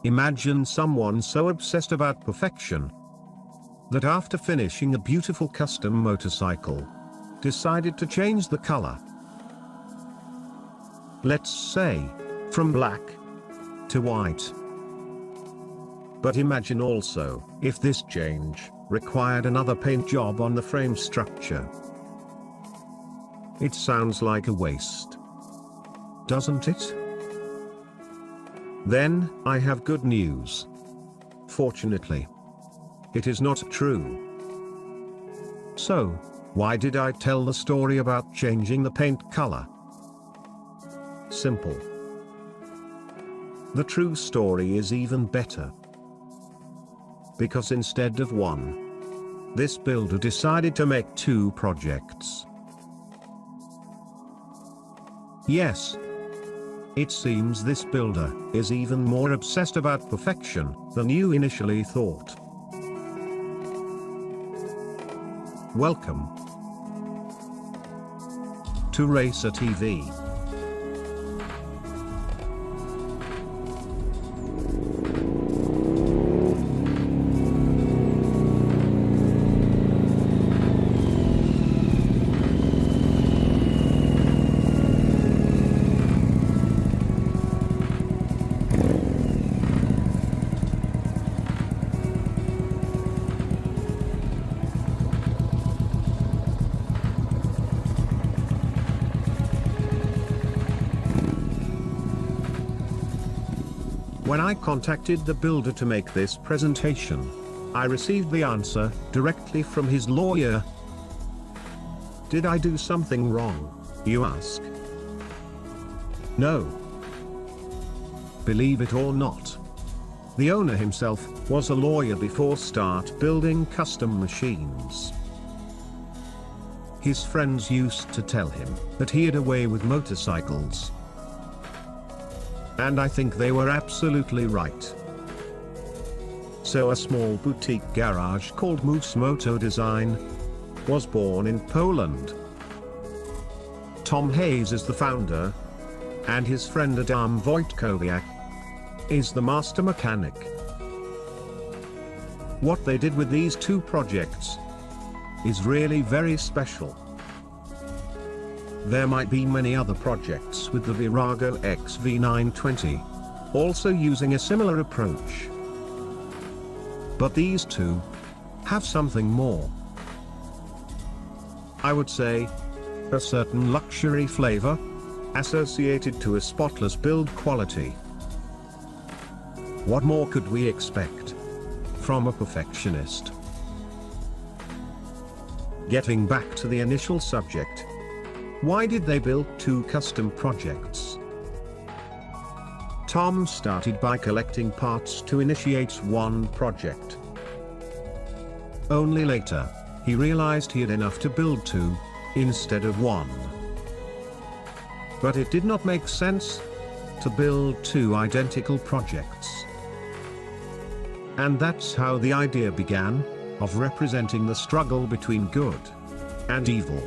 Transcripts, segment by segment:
Imagine someone so obsessed about perfection that after finishing a beautiful custom motorcycle, decided to change the color. Let's say, from black to white. But imagine also, if this change required another paint job on the frame structure. It sounds like a waste, doesn't it? Then, I have good news. Fortunately, it is not true. So, why did I tell the story about changing the paint color? Simple. The true story is even better. Because instead of one, this builder decided to make two projects. Yes. It seems this builder is even more obsessed about perfection than you initially thought. Welcome to Racer TV. When I contacted the builder to make this presentation, I received the answer directly from his lawyer. Did I do something wrong, you ask? No. Believe it or not, the owner himself was a lawyer before start building custom machines. His friends used to tell him that he had a way with motorcycles. And I think they were absolutely right. So a small boutique garage called MotoDesign was born in Poland. Tom Hayes is the founder, and his friend Adam Wojtkowiak is the master mechanic. What they did with these two projects is really very special. There might be many other projects with the Virago XV920, also using a similar approach. But these two have something more. I would say, a certain luxury flavor, associated to a spotless build quality. What more could we expect from a perfectionist? Getting back to the initial subject. Why did they build two custom projects? Tom started by collecting parts to initiate one project. Only later, he realized he had enough to build two, instead of one. But it did not make sense to build two identical projects. And that's how the idea began, of representing the struggle between good and evil.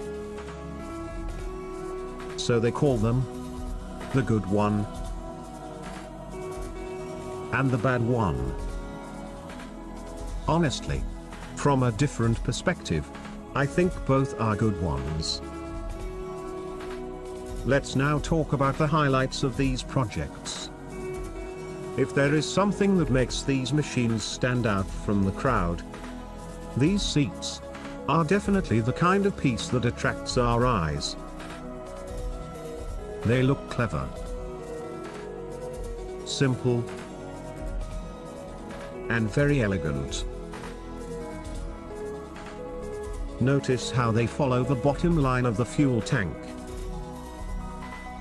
So they call them the good one and the bad one. Honestly, from a different perspective, I think both are good ones. Let's now talk about the highlights of these projects. If there is something that makes these machines stand out from the crowd, these seats are definitely the kind of piece that attracts our eyes. They look clever, simple, and very elegant. Notice how they follow the bottom line of the fuel tank.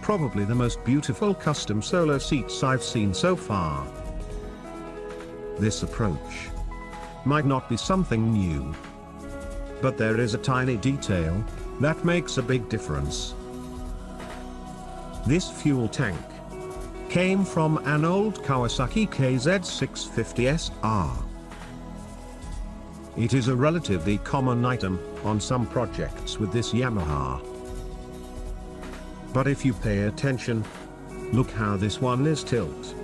Probably the most beautiful custom solo seats I've seen so far. This approach might not be something new, but there is a tiny detail that makes a big difference. This fuel tank came from an old Kawasaki KZ650SR. It is a relatively common item on some projects with this Yamaha. But if you pay attention, look how this one is tilted.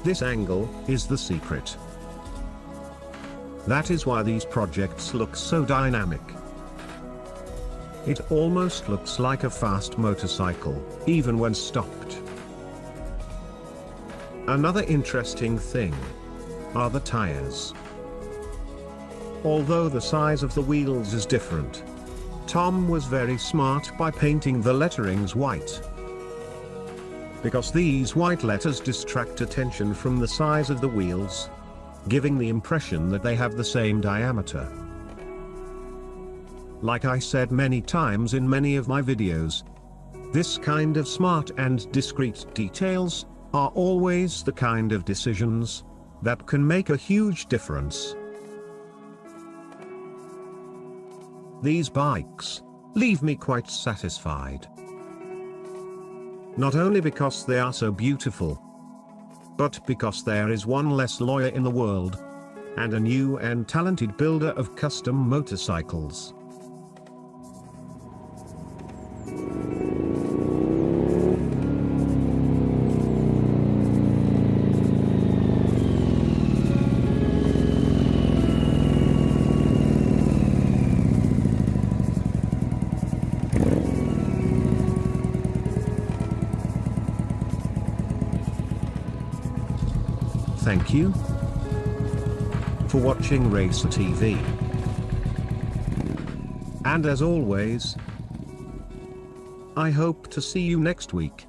This angle is the secret. That is why these projects look so dynamic. It almost looks like a fast motorcycle, even when stopped. Another interesting thing are the tires. Although the size of the wheels is different, Tom was very smart by painting the letterings white. Because these white letters distract attention from the size of the wheels, giving the impression that they have the same diameter. Like I said many times in many of my videos, this kind of smart and discreet details are always the kind of decisions that can make a huge difference. These bikes leave me quite satisfied. Not only because they are so beautiful, but because there is one less lawyer in the world, and a new and talented builder of custom motorcycles. Thank you for watching Racer TV. And as always, I hope to see you next week.